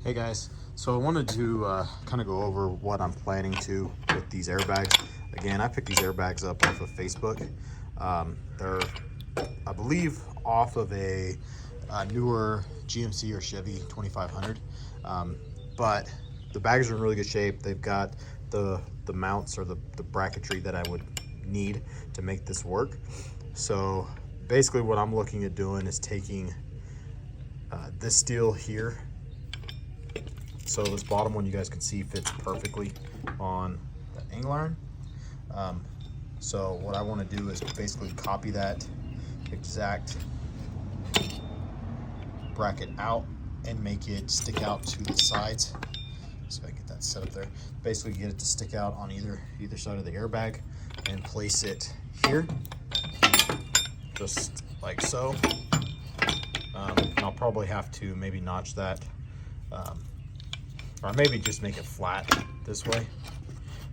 Hey guys, so I wanted to kind of go over what I'm planning to with these airbags. Again, I picked these airbags up off of Facebook. They're, I believe, off of a newer GMC or Chevy 2500, but the bags are in really good shape. They've got the mounts or the bracketry that I would need to make this work. So basically what I'm looking at doing is taking this steel here. So this bottom one, you guys can see, fits perfectly on the angle iron. So what I want to do is basically copy that exact bracket out and make it stick out to the sides. So I get that set up there. Basically get it to stick out on either side of the airbag and place it here, just like so. And I'll probably have to maybe notch that, or maybe just make it flat this way.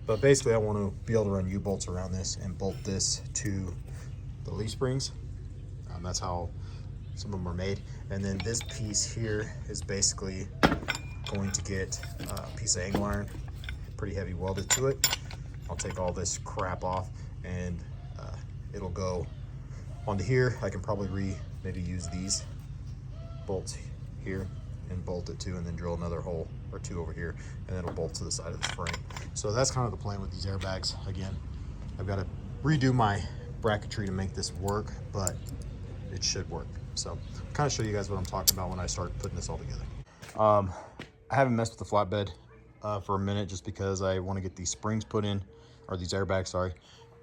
But basically I want to be able to run U-bolts around this and bolt this to the leaf springs. That's how some of them are made. And then this piece here is basically going to get a piece of angle iron, pretty heavy, welded to it. I'll take all this crap off and it'll go onto here. I can probably maybe use these bolts here and bolt it to, and then drill another hole or two over here, and it'll bolt to the side of this frame. So that's kind of the plan with these airbags. Again, I've got to redo my bracketry to make this work, but it should work. So I'll kind of show you guys what I'm talking about when I start putting this all together. I haven't messed with the flatbed for a minute, just because I want to get these springs put in, or these airbags, sorry,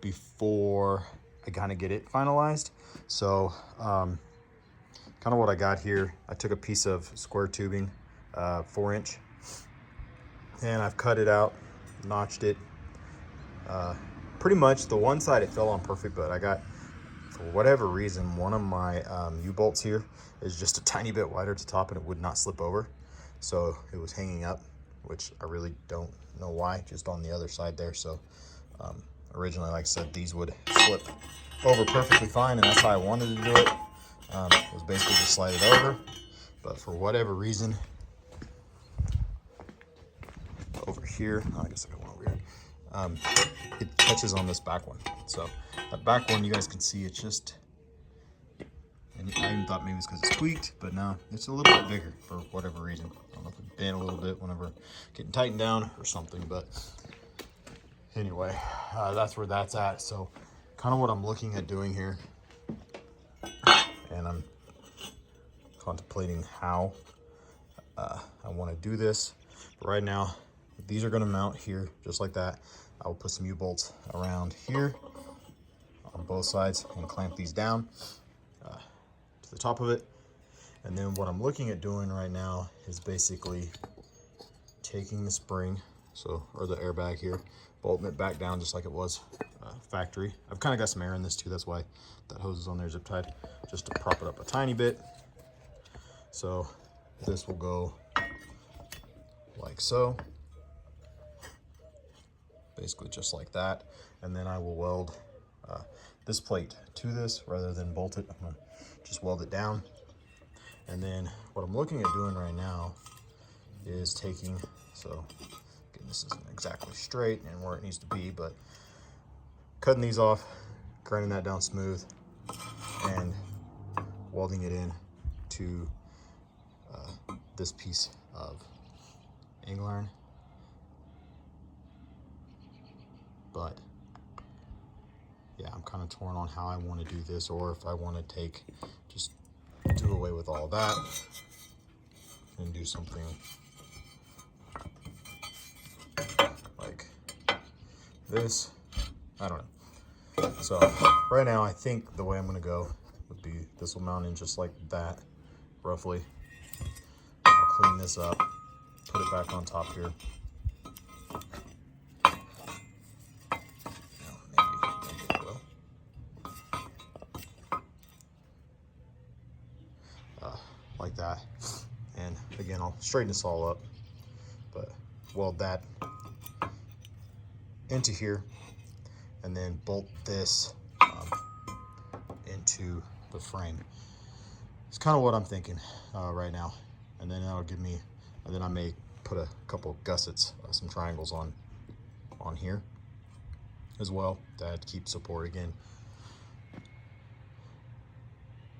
before I kind of get it finalized. So kind of what I got here, I took a piece of square tubing, 4-inch, and I've cut it out, notched it. Pretty much the one side it fell on perfect, but I got, for whatever reason, one of my U-bolts here is just a tiny bit wider at the top, and it would not slip over. So it was hanging up, which I really don't know why, just on the other side there. So originally, like I said, these would slip over perfectly fine, and that's how I wanted to do it. Was basically just slide it over, but for whatever reason, over here, I guess I got one over here, it catches on this back one. So that back one, you guys can see, it's just, and I even thought maybe it's because it's tweaked, but no, it's a little bit bigger for whatever reason. I don't know if it bent a little bit whenever getting tightened down or something, but anyway, that's where that's at. So kind of what I'm looking at doing here, and I'm contemplating how I want to do this. But right now, these are going to mount here just like that. I will put some U-bolts around here on both sides and clamp these down to the top of it. And then what I'm looking at doing right now is basically taking the spring, or the airbag here, bolting it back down just like it was factory. I've kind of got some air in this too, that's why that hose is on there zip tied, just to prop it up a tiny bit. So this will go like so, basically just like that. And then I will weld this plate to this rather than bolt it. I'm gonna just weld it down. And then what I'm looking at doing right now is taking, so again, this isn't exactly straight and where it needs to be, but cutting these off, grinding that down smooth, and welding it in to this piece of angle iron. But yeah, I'm kind of torn on how I want to do this, or if I want to just do away with all that and do something like this. I don't know. So right now, I think the way I'm going to go would be, this will mount in just like that, roughly. I'll clean this up, put it back on top here. Like that. And again, I'll straighten this all up, but weld that into here, and then bolt this into the frame. It's kind of what I'm thinking right now. And then that'll give me And then I may put a couple gussets, some triangles on here as well that keep support again.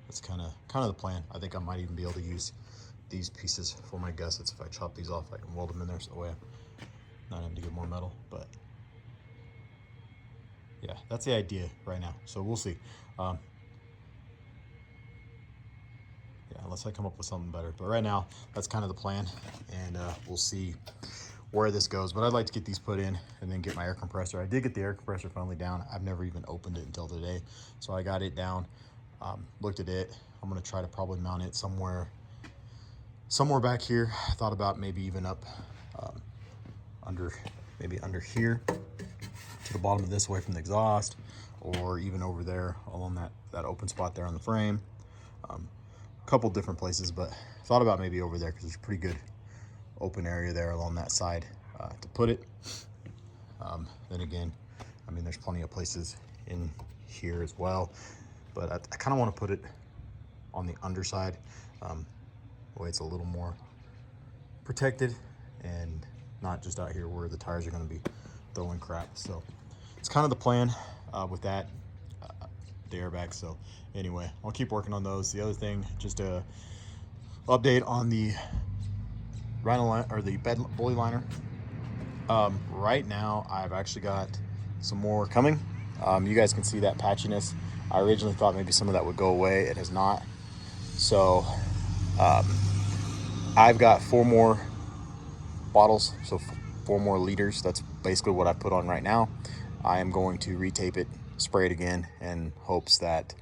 That's kind of the plan. I think I might even be able to use these pieces for my gussets. If I chop these off, I can weld them in there so that way I'm not having to get more metal. But yeah, that's the idea right now. So we'll see. Yeah, unless I come up with something better. But right now, that's kind of the plan, and we'll see where this goes. But I'd like to get these put in and then get my air compressor. I did get the air compressor finally down. I've never even opened it until today. So I got it down, looked at it. I'm gonna try to probably mount it somewhere back here. I thought about maybe even up maybe under here to the bottom of this, away from the exhaust, or even over there along that open spot there on the frame. A couple different places, but thought about maybe over there because there's a pretty good open area there along that side to put it. Then again, I mean, there's plenty of places in here as well, but I kind of want to put it on the underside, way it's a little more protected and not just out here where the tires are going to be throwing crap. So it's kind of the plan with that, the airbag. So anyway, I'll keep working on those. The other thing, just a update on the Rhino or the Bedliner. Right now, I've actually got some more coming. You guys can see that patchiness. I originally thought maybe some of that would go away. It has not. So I've got 4 more bottles, so 4 more liters. That's basically what I put on right now. I am going to retape it, spray it again, in hopes that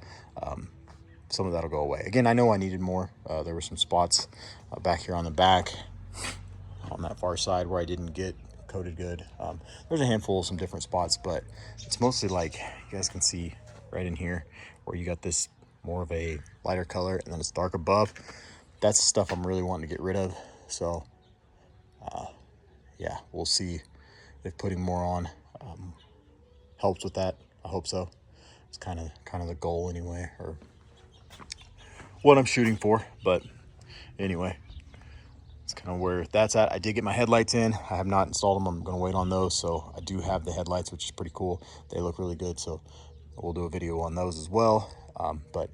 some of that'll go away. Again, I know I needed more. There were some spots back here on the back, on that far side, where I didn't get coated good. There's a handful of some different spots, but it's mostly like you guys can see right in here where you got this more of a lighter color and then it's dark above. That's the stuff I'm really wanting to get rid of. So yeah, we'll see if putting more on helps with that. I hope so. It's kind of the goal anyway, or what I'm shooting for. But anyway, it's kind of where that's at. I did get my headlights in. I have not installed them. I'm going to wait on those. So I do have the headlights, which is pretty cool. They look really good. So we'll do a video on those as well. But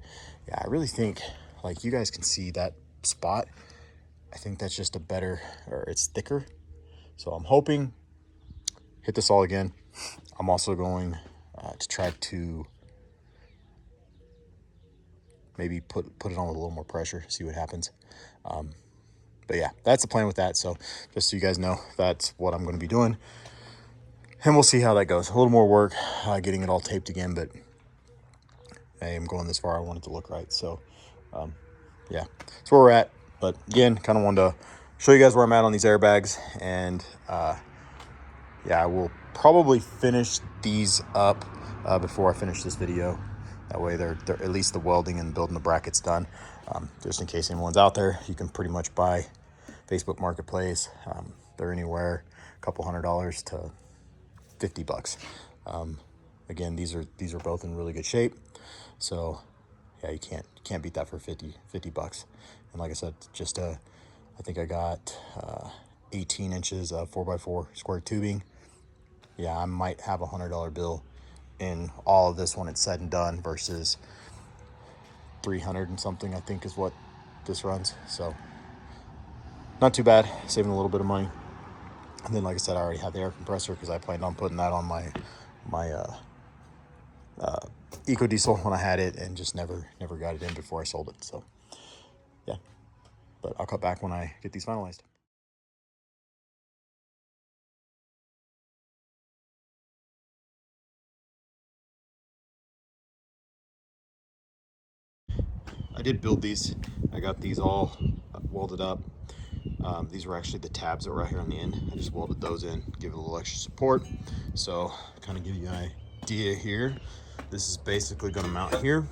yeah, I really think, like, you guys can see that spot. I think that's just a better, or it's thicker. So I'm hoping hit this all again. I'm also going to try to maybe put it on with a little more pressure, see what happens. But yeah, that's the plan with that. So just so you guys know, that's what I'm going to be doing. And we'll see how that goes. A little more work getting it all taped again, but I am going this far. I want it to look right. So yeah, that's where we're at. But again, kind of wanted to show you guys where I'm at on these airbags. And yeah, I will probably finish these up before I finish this video. That way they're at least the welding and building the brackets done. Just in case anyone's out there, you can pretty much buy Facebook Marketplace. They're anywhere a couple $100s to $50. Again, these are both in really good shape. So yeah, you can't beat that for 50 bucks. And like I said, just I think I got 18 inches of 4x4 square tubing. Yeah, I might have a $100 bill in all of this when it's said and done, versus 300 and something, I think, is what this runs. So not too bad, saving a little bit of money. And then, like I said, I already have the air compressor because I planned on putting that on my Eco Diesel when I had it, and just never got it in before I sold it. So yeah, but I'll cut back when I get these finalized. I did build these. I got these all welded up. These were actually the tabs that were right here on the end. I just welded those in, give it a little extra support. So kind of give you an idea here. This is basically going to mount here,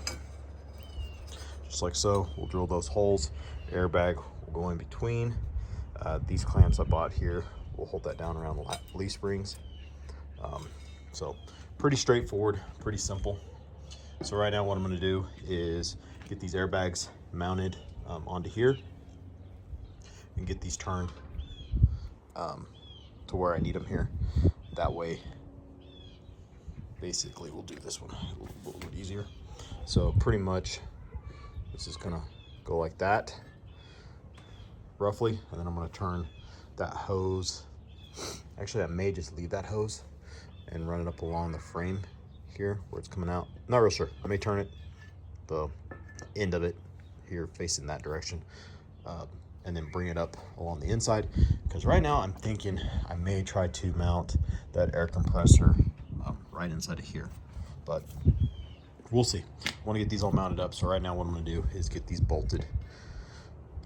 just like so. We'll drill those holes. Airbag will go in between. These clamps I bought here will hold that down around the leaf springs. So pretty straightforward, pretty simple. So right now what I'm going to do is get these airbags mounted onto here. and get these turned to where I need them here. That way, basically we'll do this one a little bit easier. So pretty much this is gonna go like that, roughly, and then I'm gonna turn that hose. Actually, I may just leave that hose and run it up along the frame here where it's coming out. Not real sure. I may turn it, the end of it here facing that direction, and then bring it up along the inside. Because right now I'm thinking I may try to mount that air compressor right inside of here, but we'll see. I want to get these all mounted up. So right now what I'm going to do is get these bolted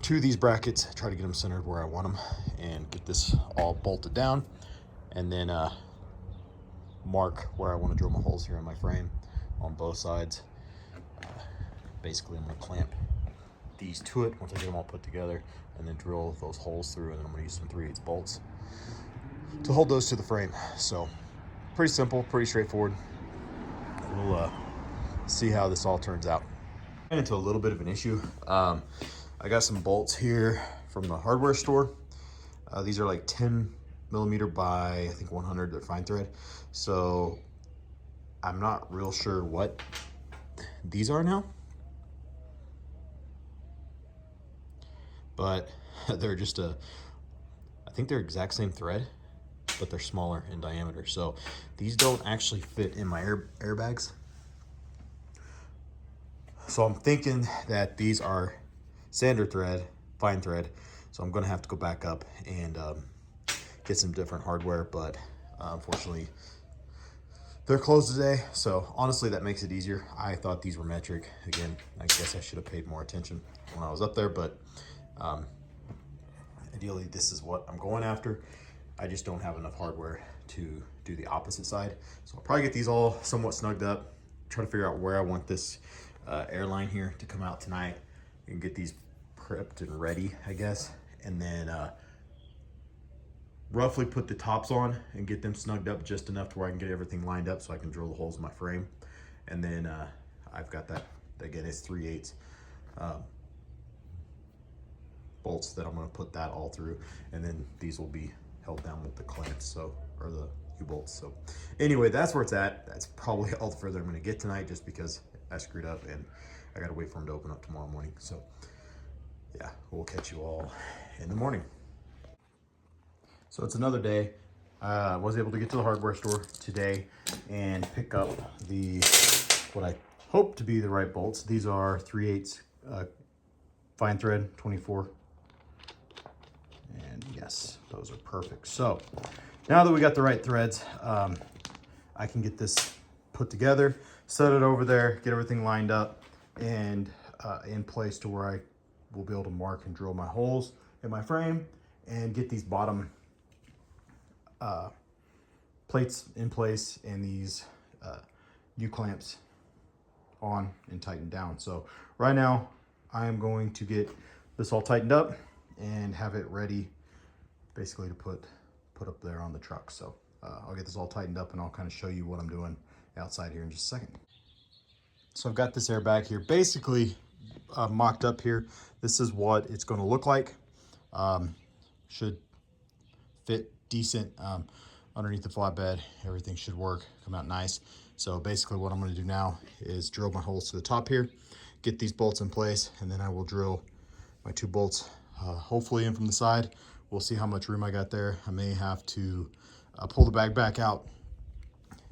to these brackets, try to get them centered where I want them, and get this all bolted down, and then mark where I want to drill my holes here in my frame on both sides. Basically, I'm going to clamp these to it once I get them all put together, and then drill those holes through, and then I'm going to use some 3/8 bolts to hold those to the frame. So pretty simple, pretty straightforward. We'll see how this all turns out. Into a little bit of an issue. I got some bolts here from the hardware store. These are like 10mm by I think 100. They're fine thread. So I'm not real sure what these are now, but they're just I think they're exact same thread, but they're smaller in diameter. So these don't actually fit in my airbags. So I'm thinking that these are standard thread, fine thread. So I'm gonna have to go back up and get some different hardware, but unfortunately they're closed today. So honestly, that makes it easier. I thought these were metric. Again, I guess I should have paid more attention when I was up there, but ideally this is what I'm going after. I just don't have enough hardware to do the opposite side. So I'll probably get these all somewhat snugged up, try to figure out where I want this airline here to come out tonight, and get these prepped and ready, I guess, and then roughly put the tops on and get them snugged up just enough to where I can get everything lined up so I can drill the holes in my frame. And then I've got that, again, it's 3/8 bolts that I'm going to put that all through, and then these will be held down with the clamps, so, or the U-bolts. So anyway, that's where it's at. That's probably all the further I'm going to get tonight, just because I screwed up and I got to wait for them to open up tomorrow morning. So yeah, we'll catch you all in the morning. So it's another day. I was able to get to the hardware store today and pick up the, what I hope to be the right bolts. These are 3/8 fine thread 24. And yes, those are perfect. So now that we got the right threads, I can get this put together, set it over there, get everything lined up and in place to where I will be able to mark and drill my holes in my frame and get these bottom plates in place and these U-clamps on and tightened down. So right now I am going to get this all tightened up and have it ready basically to put up there on the truck. So I'll get this all tightened up and I'll kind of show you what I'm doing outside here in just a second. So I've got this airbag here basically mocked up here. This is what it's going to look like. Should fit decent underneath the flatbed. Everything should work, come out nice. So basically what I'm going to do now is drill my holes to the top here, get these bolts in place, and then I will drill my 2 bolts hopefully in from the side. We'll see how much room I got there. I may have to pull the bag back out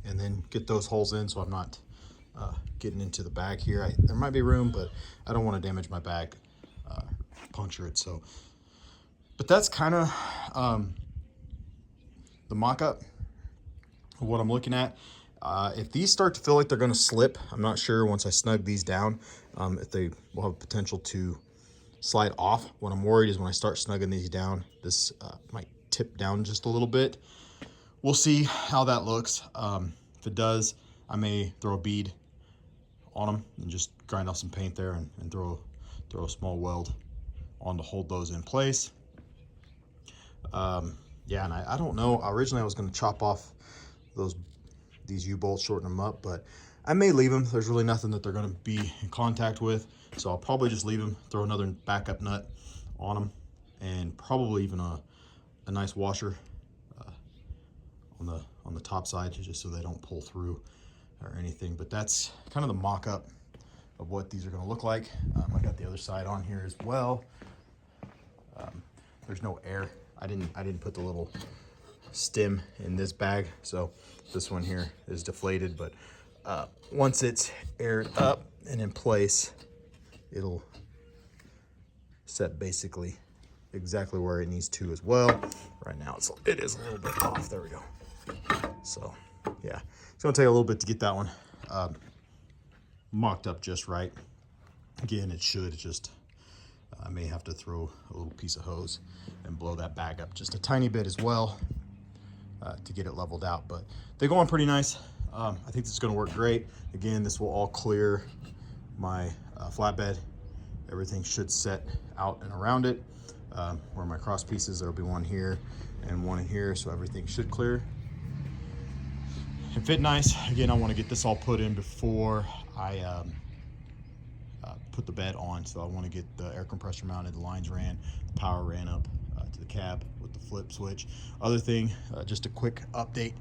and then get those holes in so I'm not getting into the bag here. There might be room, but I don't want to damage my bag, puncture it. So, but that's kind of the mock-up of what I'm looking at. If these start to feel like they're going to slip, I'm not sure once I snug these down if they will have potential to slide off. What I'm worried is when I start snugging these down, this might tip down just a little bit. We'll see how that looks. If it does, I may throw a bead on them and just grind off some paint there and throw a small weld on to hold those in place. Yeah, and I don't know. Originally I was going to chop off these U-bolts, shorten them up, but I may leave them. There's really nothing that they're going to be in contact with, so I'll probably just leave them, throw another backup nut on them, and probably even a nice washer on the top side, just so they don't pull through or anything. But that's kind of the mock-up of what these are going to look like. I got the other side on here as well. There's no air. I didn't put the little stem in this bag, so this one here is deflated, but once it's aired up and in place, it'll set basically exactly where it needs to as well. Right now it is a little bit off. There we go. So yeah, it's gonna take a little bit to get that one mocked up just right. Again, it should just I may have to throw a little piece of hose and blow that bag up just a tiny bit as well to get it leveled out. But they go on pretty nice. I think this is going to work great. Again, this will all clear my flatbed. Everything should set out and around it. Where my cross pieces, there will be one here and one in here, so everything should clear and fit nice. Again, I want to get this all put in before I put the bed on, so I want to get the air compressor mounted, the lines ran, the power ran up to the cab with the flip switch. Other thing, just a quick update.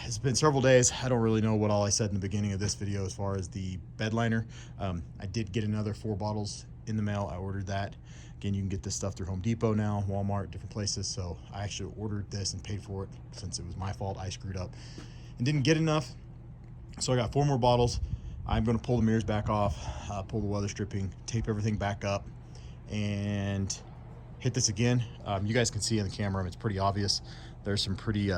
It's been several days. I don't really know what all I said in the beginning of this video as far as the bed liner. I did get another 4 bottles in the mail. I ordered that. Again, you can get this stuff through Home Depot now, Walmart, different places. So I actually ordered this and paid for it since it was my fault. I screwed up and didn't get enough. So I got 4 more bottles. I'm going to pull the mirrors back off, pull the weather stripping, tape everything back up, and hit this again. You guys can see in the camera, it's pretty obvious. There's some pretty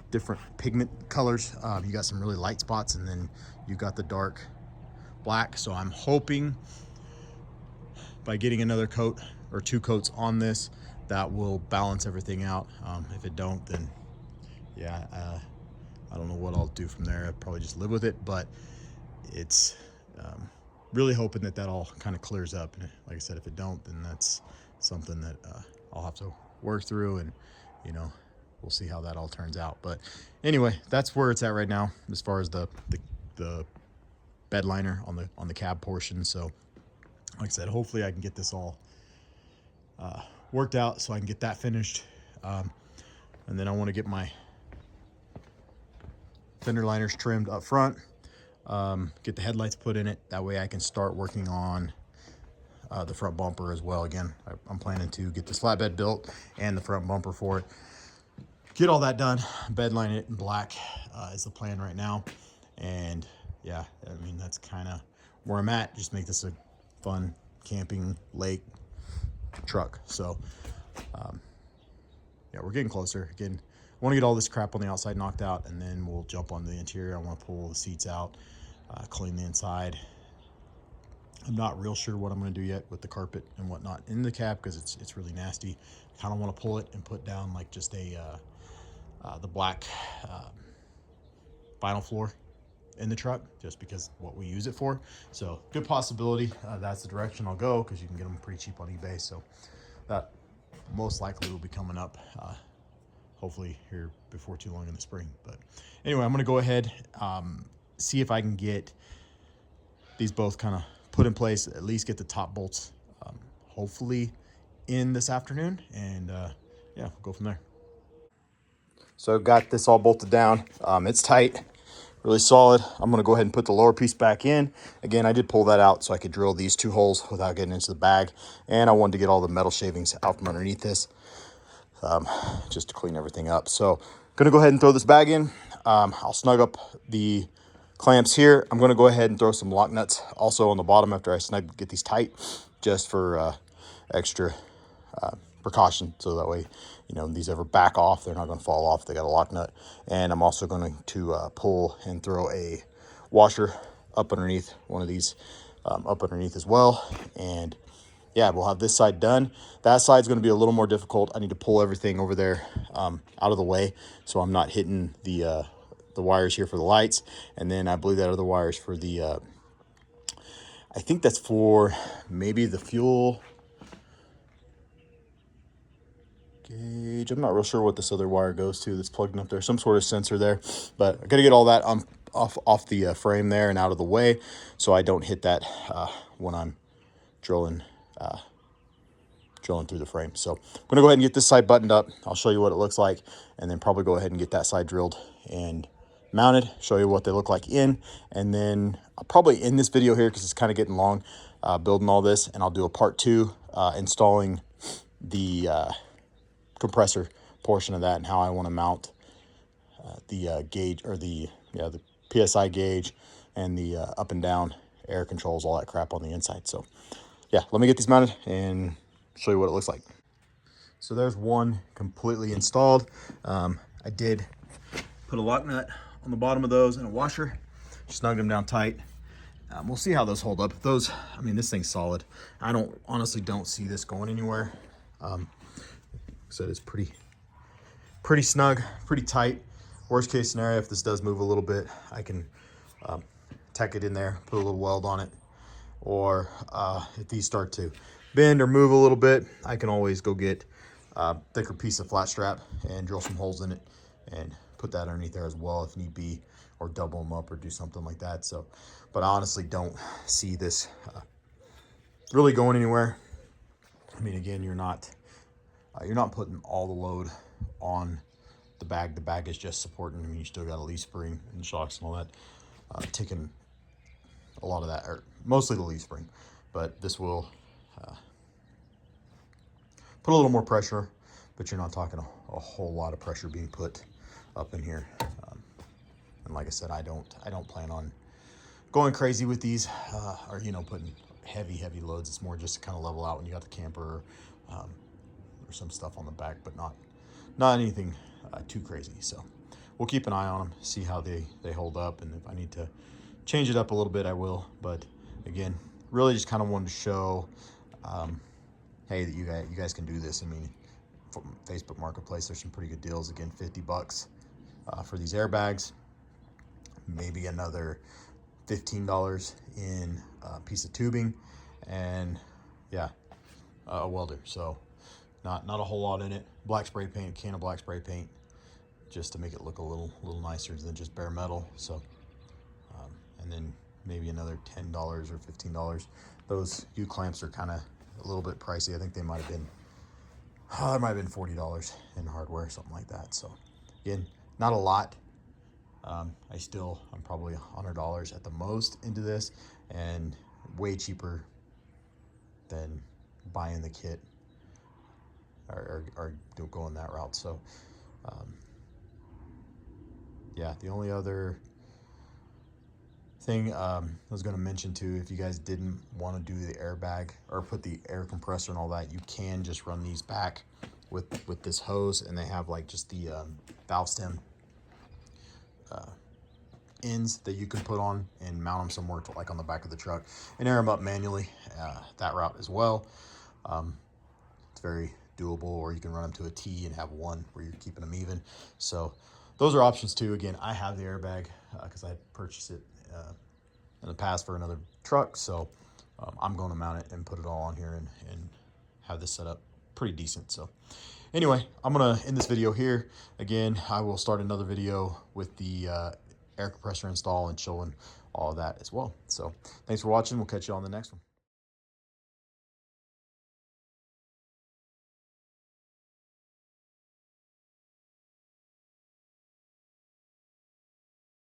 different pigment colors. You got some really light spots, and then you got the dark black. So I'm hoping by getting another coat or 2 coats on this, that will balance everything out. If it don't, then yeah, I don't know what I'll do from there. I'll probably just live with it, but it's really hoping that that all kind of clears up. And like I said, if it don't, then that's something that I'll have to work through, and you know, we'll see how that all turns out. But anyway, that's where it's at right now as far as the bed liner on the cab portion. So like I said, hopefully I can get this all worked out so I can get that finished, and then I want to get my fender liners trimmed up front, get the headlights put in it. That way I can start working on the front bumper as well. Again, I'm planning to get this flatbed built and the front bumper for it. Get all that done, bedline it in black is the plan right now. And yeah, I mean, that's kind of where I'm at. Just make this a fun camping lake truck. So yeah, we're getting closer. Again, I want to get all this crap on the outside knocked out, and then we'll jump on the interior. I want to pull the seats out, clean the inside. I'm not real sure what I'm going to do yet with the carpet and whatnot in the cab, because it's really nasty. I kind of want to pull it and put down like just the black vinyl floor in the truck, just because what we use it for. So good possibility that's the direction I'll go, because you can get them pretty cheap on eBay. So that most likely will be coming up hopefully here before too long in the spring. But anyway, I'm going to go ahead, see if I can get these both kind of put in place, at least get the top bolts hopefully in this afternoon, and yeah, we'll go from there. So I've got this all bolted down. It's tight, really solid. I'm going to go ahead and put the lower piece back in. Again, I did pull that out so I could drill these 2 holes without getting into the bag, and I wanted to get all the metal shavings out from underneath this, just to clean everything up. So gonna go ahead and throw this bag in. I'll snug up the clamps here. I'm gonna go ahead and throw some lock nuts also on the bottom after I get these tight, just for extra precaution, so that way, you know, these ever back off, they're not going to fall off. They got a lock nut. And I'm also going to pull and throw a washer up underneath one of these, up underneath as well. And yeah, we'll have this side done. That side's going to be a little more difficult. I need to pull everything over there out of the way, so I'm not hitting the wires here for the lights. And then I believe that other wires for the I think that's for maybe the fuel gauge. I'm not real sure what this other wire goes to that's plugged up there. Some sort of sensor there. But I got to get all that off the frame there and out of the way, so I don't hit that when I'm drilling drilling through the frame. So I'm gonna go ahead and get this side buttoned up. I'll show you what it looks like, and then probably go ahead and get that side drilled and mounted, show you what they look like in, and then I'll probably end this video here because it's kind of getting long, building all this, and I'll do a part 2 installing the compressor portion of that and how I want to mount the gauge, or the PSI gauge, and the up and down air controls, all that crap on the inside. So yeah, let me get these mounted and show you what it looks like. So there's one completely installed. I did put a lock nut on the bottom of those and a washer, snugged them down tight. We'll see how those hold up. Those, I mean, this thing's solid. I honestly don't see this going anywhere. Like I said, it's pretty snug, pretty tight. Worst case scenario, if this does move a little bit, I can tack it in there, put a little weld on it. Or if these start to bend or move a little bit, I can always go get a thicker piece of flat strap and drill some holes in it and put that underneath there as well if need be, or double them up or do something like that. So, but I honestly don't see this really going anywhere. I mean, again, you're not putting all the load on the bag. The bag is just supporting. I mean, you still got a leaf spring and shocks and all that, taking a lot of that, or mostly the leaf spring, but this will put a little more pressure, but you're not talking a whole lot of pressure being put up in here. And like I said, I don't plan on going crazy with these, or putting heavy loads. It's more just to kind of level out when you got the camper, or some stuff on the back, but not anything too crazy. So we'll keep an eye on them, see how they hold up, and if I need to change it up a little bit, I will. But again, really just kind of wanted to show, hey, that you guys can do this. I mean, from Facebook Marketplace, there's some pretty good deals. Again, $50 for these airbags, maybe another $15 in a piece of tubing, and yeah, a welder. So not a whole lot in it. Black spray paint, can of black spray paint, just to make it look a little nicer than just bare metal. So and then maybe another $10 or $15. Those U-clamps are kind of a little bit pricey. I think they might have been, there might have been $40 in hardware, something like that. So again, not a lot. I'm probably $100 at the most into this, and way cheaper than buying the kit or going that route. So yeah, the only other thing I was going to mention too, if you guys didn't want to do the airbag or put the air compressor and all that, you can just run these back with this hose, and they have like just the valve stem ends that you can put on and mount them somewhere to, like on the back of the truck, and air them up manually that route as well. It's very doable, or you can run them to a T and have one where you're keeping them even. So those are options too. Again, I have the airbag because I purchased it in the past for another truck, so I'm going to mount it and put it all on here and have this set up pretty decent. So anyway, I'm gonna end this video here. Again, I will start another video with the air compressor install and showing all of that as well. So thanks for watching. We'll catch you on the next one.